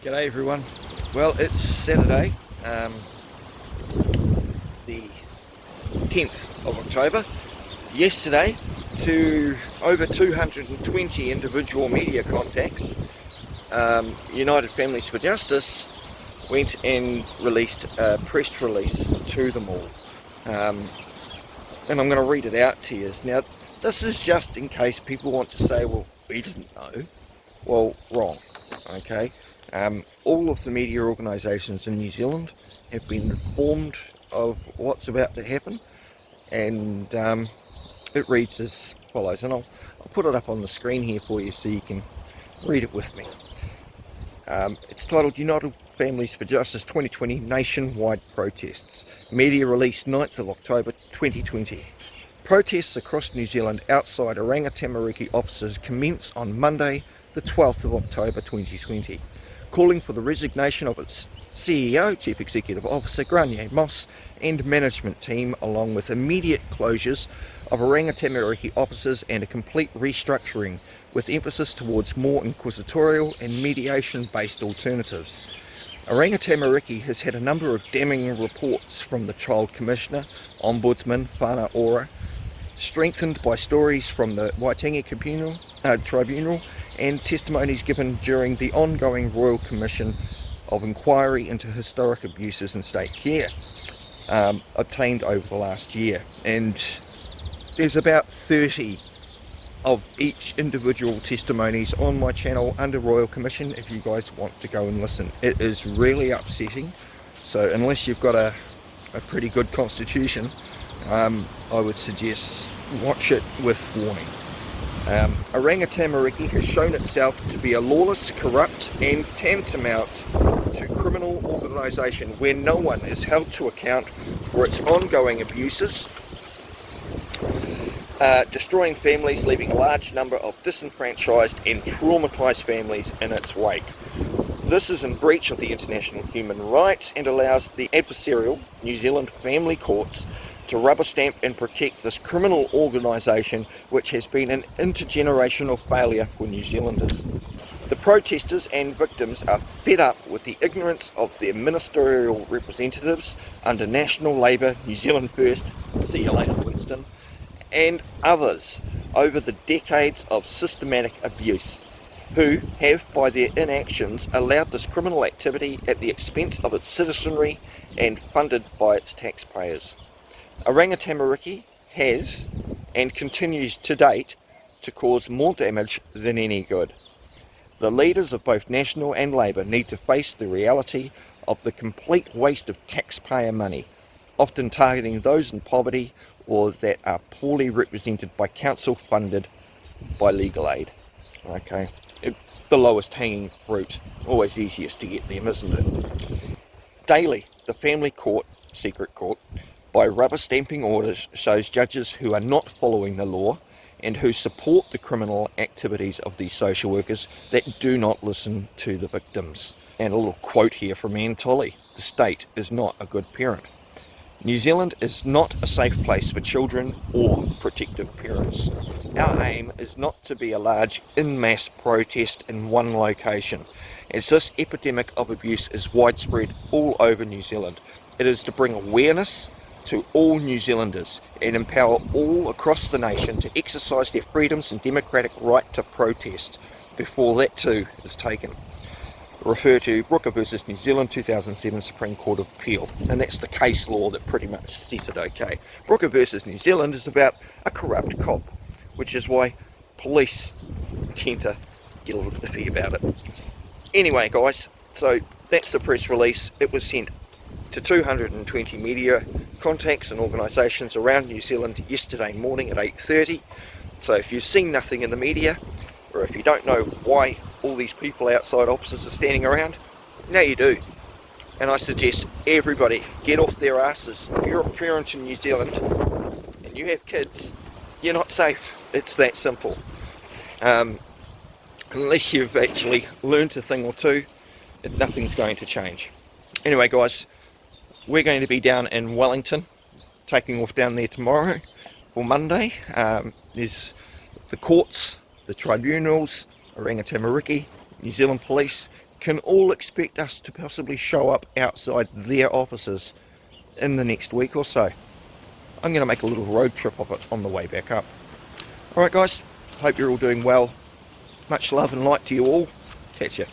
G'day everyone. Well, it's Saturday, the 10th of October. Yesterday, to over 220 individual media contacts, United Families for Justice went and released a press release to them all. And I'm going to read it out to you. Now, this is just in case people want to say, well, we didn't know. Well, wrong. Okay. All of the media organisations in New Zealand have been informed of what's about to happen, and it reads as follows, and I'll put it up on the screen here for you so you can read it with me. It's titled United Families for Justice 2020 Nationwide Protests. Media release 9th of October 2020. Protests across New Zealand outside Oranga offices commence on Monday the 12th of October 2020, calling for the resignation of its CEO, Chief Executive Officer Grania Moss, and management team, along with immediate closures of Oranga offices and a complete restructuring, with emphasis towards more inquisitorial and mediation-based alternatives. Oranga has had a number of damning reports from the Child Commissioner, Ombudsman, Whana Ora, strengthened by stories from the Waitangi Tribunal and testimonies given during the ongoing Royal Commission of Inquiry into Historic Abuses in State Care, obtained over the last year. And there's about 30 of each individual testimonies on my channel under Royal Commission if you guys want to go and listen. It is really upsetting, so unless you've got a pretty good constitution, I would suggest watch it with warning. Oranga has shown itself to be a lawless, corrupt and tantamount to criminal organisation where no one is held to account for its ongoing abuses, destroying families, leaving a large number of disenfranchised and traumatised families in its wake. This is in breach of the international human rights and allows the adversarial New Zealand family courts to rubber stamp and protect this criminal organisation, which has been an intergenerational failure for New Zealanders. The protesters and victims are fed up with the ignorance of their ministerial representatives under National Labour, New Zealand First, see you later Winston, and others over the decades of systematic abuse, who have by their inactions allowed this criminal activity at the expense of its citizenry and funded by its taxpayers. Oranga has and continues to date to cause more damage than any good. The leaders of both National and Labour need to face the reality of the complete waste of taxpayer money, often targeting those in poverty or that are poorly represented by council funded by legal aid. Okay, the lowest hanging fruit, always easiest to get them, isn't it? Daily, the family court, secret court, by rubber stamping orders shows judges who are not following the law and who support the criminal activities of these social workers that do not listen to the victims. And a little quote here from Anne Tolley: the state is not a good parent. New Zealand is not a safe place for children or protective parents. Our aim is not to be a large en masse protest in one location, as this epidemic of abuse is widespread all over New Zealand. It is to bring awareness to all New Zealanders and empower all across the nation to exercise their freedoms and democratic right to protest before that too is taken. Refer to Brooker versus New Zealand 2007 Supreme Court of Appeal, and that's the case law that pretty much set it okay. Brooker versus New Zealand is about a corrupt cop, which is why police tend to get a little iffy about it. Anyway guys, so that's the press release. It was sent to 220 media contacts and organisations around New Zealand yesterday morning at 8:30. So if you've seen nothing in the media, or if you don't know why all these people outside offices are standing around, now you do. And I suggest everybody get off their asses. If you're a parent in New Zealand and you have kids, you're not safe. It's that simple. Unless you've actually learned a thing or two, nothing's going to change. Anyway guys, we're going to be down in Wellington, taking off down there tomorrow for Monday. There's the courts, the tribunals, Oranga New Zealand Police, can all expect us to possibly show up outside their offices in the next week or so. I'm going to make a little road trip of it on the way back up. Alright guys, hope you're all doing well. Much love and light to you all. Catch ya.